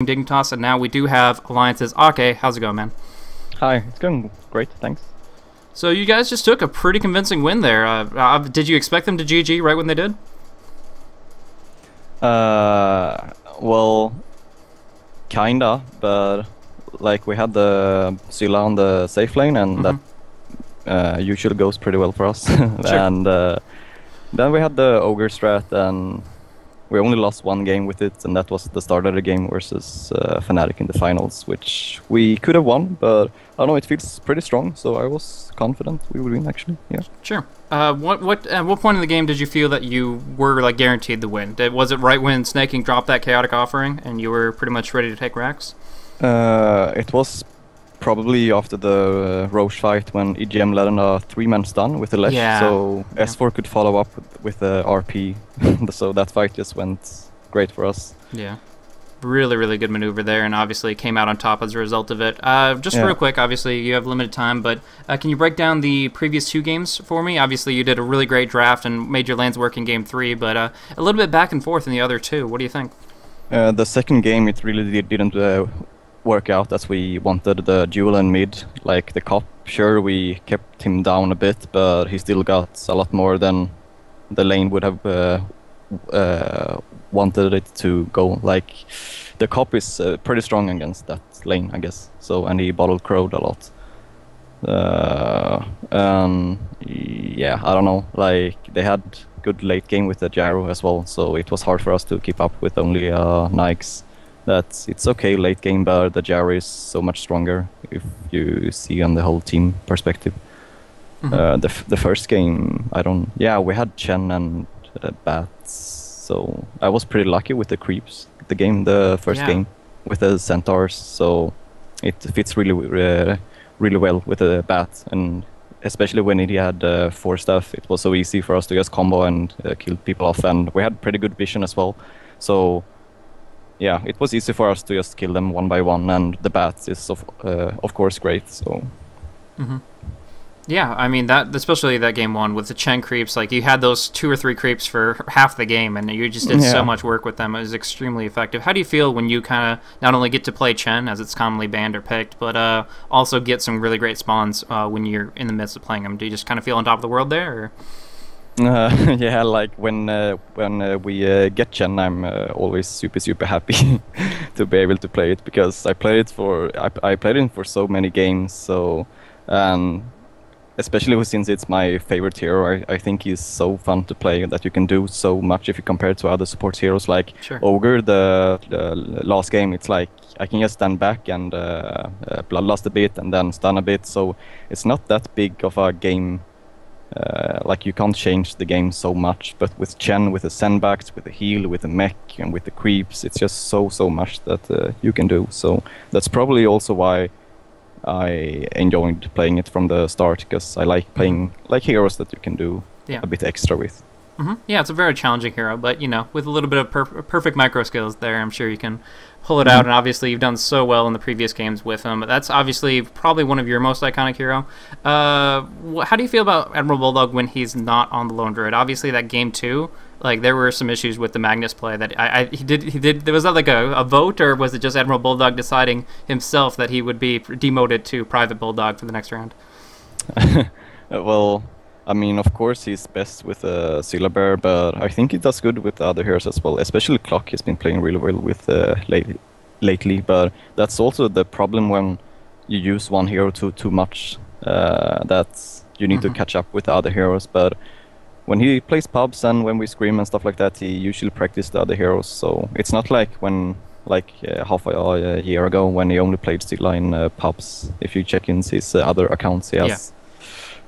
Dignitas, and now we do have Alliance's Ake. How's it going, man? Hi, it's going great, thanks. So you guys just took a pretty convincing win there. Did you expect them to GG right when they did? Well, kinda, but like we had the Sylla on the safe lane, and that usually goes pretty well for us. Sure. And then we had the Ogre strat, and we only lost one game with it, and that was the start of the game versus Fnatic in the finals, which we could have won, but I don't know, it feels pretty strong, so I was confident we would win, actually. Yeah. Sure. At what point in the game did you feel that you were like guaranteed the win? Was it right when Sneyking dropped that chaotic offering and you were pretty much ready to take Rax? It was probably after the Roche fight when EGM led on a 3-man stun with the Lesh, so S4 could follow up with the RP, so that fight just went great for us. Yeah. Really, really good maneuver there, and obviously came out on top as a result of it. Just real quick, obviously you have limited time, but can you break down the previous 2 games for me? Obviously you did a really great draft and made your lanes work in game 3, but a little bit back and forth in the other 2. What do you think? The second game, it really didn't work out as we wanted. The duel in mid, like the cop, sure, we kept him down a bit, but he still got a lot more than the lane would have wanted it to go. Like the cop is pretty strong against that lane, I guess. So, and he bottle crowed a lot. Yeah, I don't know. Like they had good late game with the gyro as well, so it was hard for us to keep up with only Nikes. It's okay late game, but the gyro is so much stronger if you see on the whole team perspective. The first game, we had Chen and Bats, so I was pretty lucky with the creeps. The first game with the centaurs, so it fits really well with the Bat, and especially when he had 4 stuff, it was so easy for us to just combo and kill people off, and we had pretty good vision as well. So yeah, it was easy for us to just kill them one by one, and the Bat is of course great. So. Yeah, I mean that, especially that game 1 with the Chen creeps. Like you had those 2 or 3 creeps for half the game, and you just did so much work with them. It was extremely effective. How do you feel when you kind of not only get to play Chen, as it's commonly banned or picked, but also get some really great spawns when you're in the midst of playing them? Do you just kind of feel on top of the world there? Or? Yeah, like when we get Chen, I'm always super happy to be able to play it, because I played it for so many games. So especially since it's my favorite hero, I think he's so fun to play, that you can do so much if you compare it to other support heroes like Ogre. The last game, it's like I can just stand back and bloodlust a bit and then stun a bit, so it's not that big of a game. Like you can't change the game so much, but with Chen, with the sandbags, with the heal, with the mech, and with the creeps, it's just so much that you can do. So that's probably also why I enjoyed playing it from the start, because I like playing like heroes that you can do a bit extra with. Yeah, it's a very challenging hero, but with a little bit of perfect micro skills there, I'm sure you can pull it out. And obviously, you've done so well in the previous games with him. But that's obviously probably one of your most iconic hero. How do you feel about Admiral Bulldog when he's not on the lone druid? Obviously, that game 2, like there were some issues with the Magnus play that he did. Was that like a vote, or was it just Admiral Bulldog deciding himself that he would be demoted to Private Bulldog for the next round? Well, I mean, of course he's best with Sylla, but I think he does good with the other heroes as well. Especially Clock has been playing really well with lately, but that's also the problem when you use one hero too much. That you need to catch up with the other heroes. But when he plays pubs and when we scream and stuff like that, he usually practices the other heroes. So it's not like when half a year ago when he only played Sylla in pubs. If you check in his other accounts, he has.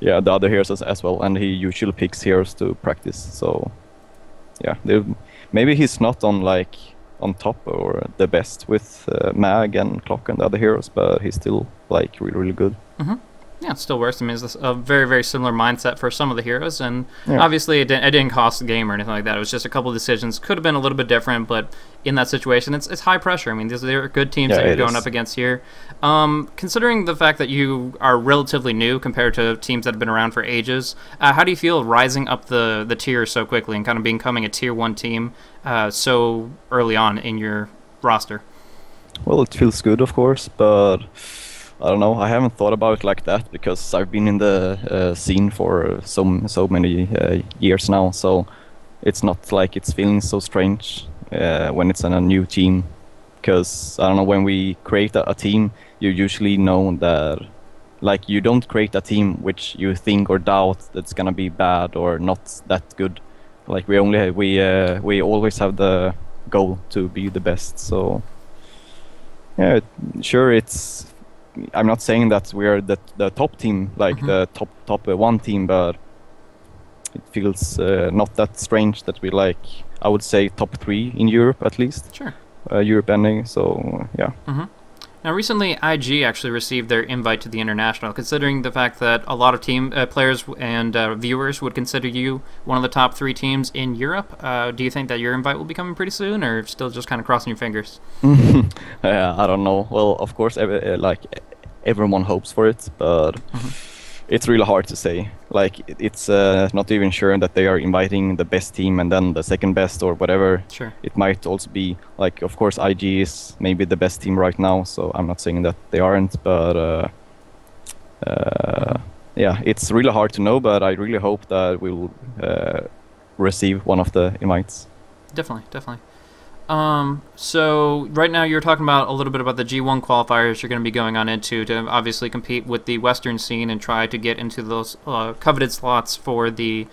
Yeah, the other heroes as well, and he usually picks heroes to practice. So, yeah, maybe he's not on top or the best with Mag and Clock and the other heroes, but he's still really good. Yeah, it still works. I mean, it's a very similar mindset for some of the heroes, and obviously it didn't cost the game or anything like that. It was just a couple of decisions. Could have been a little bit different, but in that situation, it's high pressure. I mean, these are good teams that you're going up against here. Considering the fact that you are relatively new compared to teams that have been around for ages, how do you feel rising up the tier so quickly and kind of becoming a tier 1 team so early on in your roster? Well, it feels good, of course, but I don't know. I haven't thought about it like that because I've been in the scene for so many years now. So it's not like it's feeling so strange when it's in a new team. Because I don't know, when we create a team, you usually know that, like, you don't create a team which you think or doubt that's gonna be bad or not that good. Like we always have the goal to be the best. So yeah, sure, it's. I'm not saying that we're the top team, like the top one team, but it feels not that strange that we, like, I would say top 3 in Europe at least. Sure. Europe ending, so yeah. Now, recently, IG actually received their invite to the International. Considering the fact that a lot of team players and viewers would consider you one of the top 3 teams in Europe, do you think that your invite will be coming pretty soon, or still just kind of crossing your fingers? I don't know. Well, of course, everyone hopes for it, but it's really hard to say. Like, it's not even sure that they are inviting the best team and then the second best or whatever. Sure. It might also be, like, of course, IG is maybe the best team right now, so I'm not saying that they aren't, but yeah, it's really hard to know, but I really hope that we'll receive one of the invites. Definitely, definitely. So right now you're talking about a little bit about the G1 qualifiers you're going to be going on into to obviously compete with the Western scene and try to get into those coveted slots for the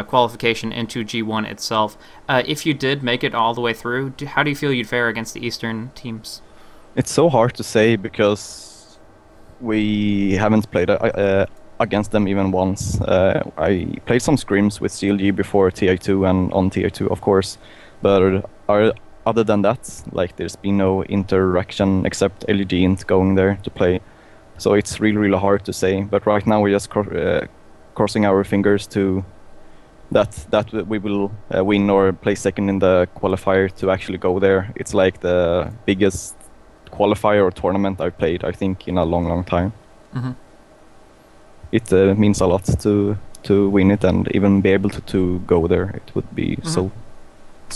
qualification into G1 itself. If you did make it all the way through, how do you feel you'd fare against the Eastern teams? It's so hard to say because we haven't played against them even once. I played some scrims with CLG before TI2 and on TI2, of course, but other than that, like, there's been no interaction except LEG going there to play. So it's really hard to say. But right now we're just crossing our fingers to that we will win or play second in the qualifier to actually go there. It's like the biggest qualifier or tournament I've played, I think, in a long time. It means a lot to win it and even be able to go there. It would be so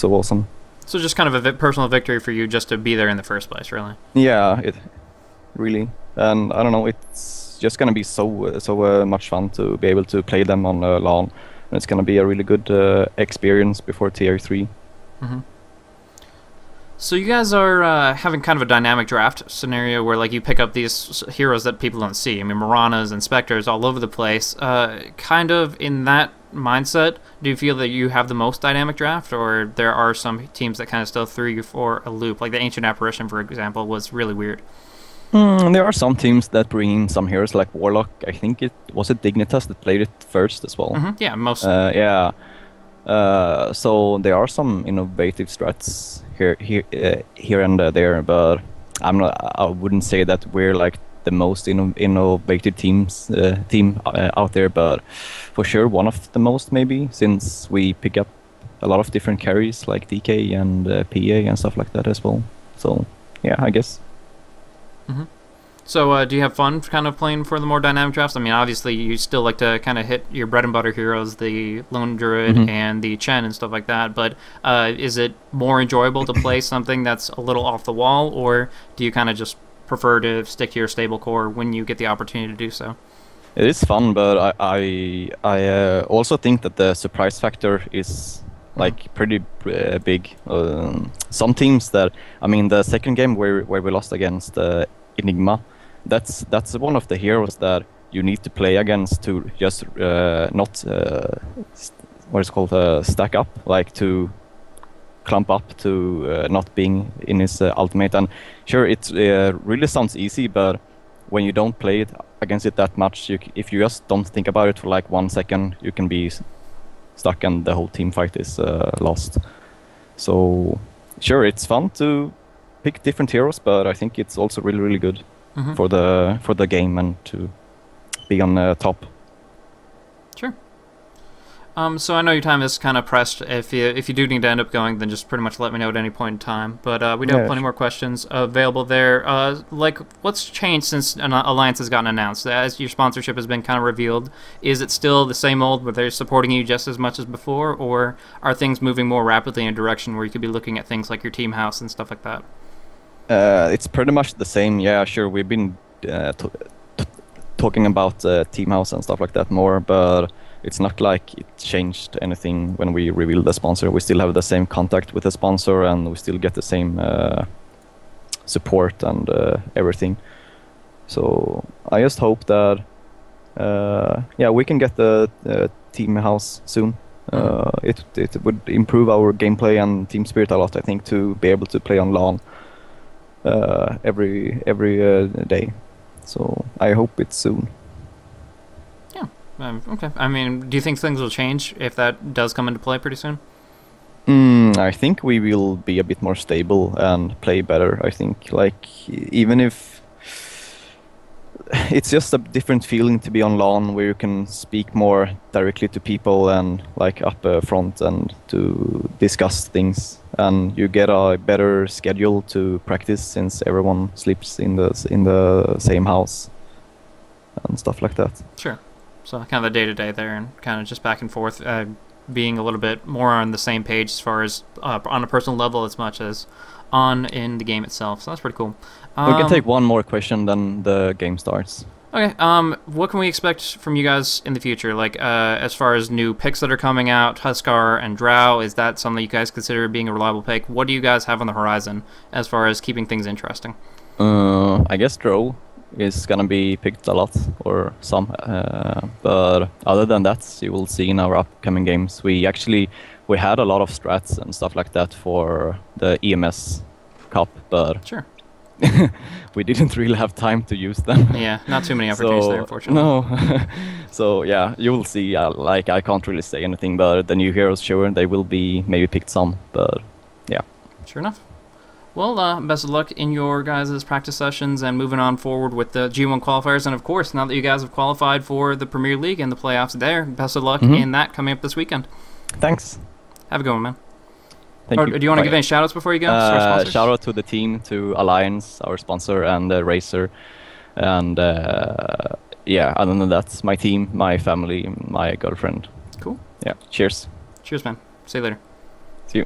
awesome. So just kind of a personal victory for you just to be there in the first place, really. Yeah, it really. And I don't know, it's just gonna be so much fun to be able to play them on LAN, and it's gonna be a really good experience before Tier 3. So you guys are having kind of a dynamic draft scenario where, like, you pick up these heroes that people don't see. I mean, Miranas and Spectres all over the place. Kind of in that mindset, do you feel that you have the most dynamic draft, or there are some teams that kind of still threw you for a loop? Like the Ancient Apparition, for example, was really weird. There are some teams that bring in some heroes like Warlock. I think it was Dignitas that played it first as well. Yeah, most. Yeah. So there are some innovative strats here and there, but I wouldn't say that we're like the most innovative team out there, but for sure one of the most, maybe, since we pick up a lot of different carries like DK and PA and stuff like that as well. So yeah, I guess. So do you have fun kind of playing for the more dynamic drafts? I mean, obviously you still like to kind of hit your bread and butter heroes, the Lone Druid and the Chen and stuff like that, but is it more enjoyable to play something that's a little off the wall, or do you kind of just prefer to stick to your stable core when you get the opportunity to do so? It is fun, but I also think that the surprise factor is like pretty big. Some teams that, I mean, the second game where we lost against Enigma, that's one of the heroes that you need to play against to just not what is called stack up, like to clump up to not being in his ultimate. And sure, it really sounds easy, but when you don't play it against it that much, if you just don't think about it for like 1 second, you can be stuck and the whole team fight is lost. So sure, it's fun to pick different heroes, but I think it's also really good for the game and to be on top. Sure. So I know your time is kind of pressed. If you do need to end up going, then just pretty much let me know at any point in time. But we do have plenty more questions available there. Like, what's changed since an alliance has gotten announced? As your sponsorship has been kind of revealed, is it still the same old where they're supporting you just as much as before, or are things moving more rapidly in a direction where you could be looking at things like your team house and stuff like that? It's pretty much the same. Yeah, sure. We've been t- talking about Team House and stuff like that more, but it's not like it changed anything when we revealed the sponsor. We still have the same contact with the sponsor, and we still get the same support and everything. So I just hope that we can get the Team House soon. It would improve our gameplay and team spirit a lot, I think, to be able to play on LAN every day. So I hope it's soon. Yeah. Okay. I mean, do you think things will change if that does come into play pretty soon? I think we will be a bit more stable and play better. I think, like, even if it's just a different feeling to be on LAN, where you can speak more directly to people and like up front and to discuss things, and you get a better schedule to practice since everyone sleeps in the same house and stuff like that. Sure. So kind of the day-to-day there, and kind of just back and forth, being a little bit more on the same page as far as on a personal level as much as in the game itself. So that's pretty cool. We can take one more question, then the game starts. Okay. What can we expect from you guys in the future? Like, as far as new picks that are coming out, Huskar and Drow, is that something you guys consider being a reliable pick? What do you guys have on the horizon as far as keeping things interesting? I guess Drow is gonna be picked a lot, or some. But other than that, you will see in our upcoming games. We had a lot of strats and stuff like that for the EMS Cup, but sure. we didn't really have time to use them. Yeah, not too many opportunities there, unfortunately. No. So yeah, you will see. Like, I can't really say anything, but the new heroes, sure, they will be maybe picked some, but yeah. Sure enough. Well, best of luck in your guys' practice sessions and moving on forward with the G1 qualifiers. And of course, now that you guys have qualified for the Premier League and the playoffs there, best of luck in that coming up this weekend. Thanks. Have a good one, man. Thank you. Do you want to give any shout-outs before you go? Shout out to the team, to Alliance, our sponsor, and Razer. And yeah, other than that, my team, my family, my girlfriend. Cool. Yeah, cheers. Cheers, man. See you later. See you.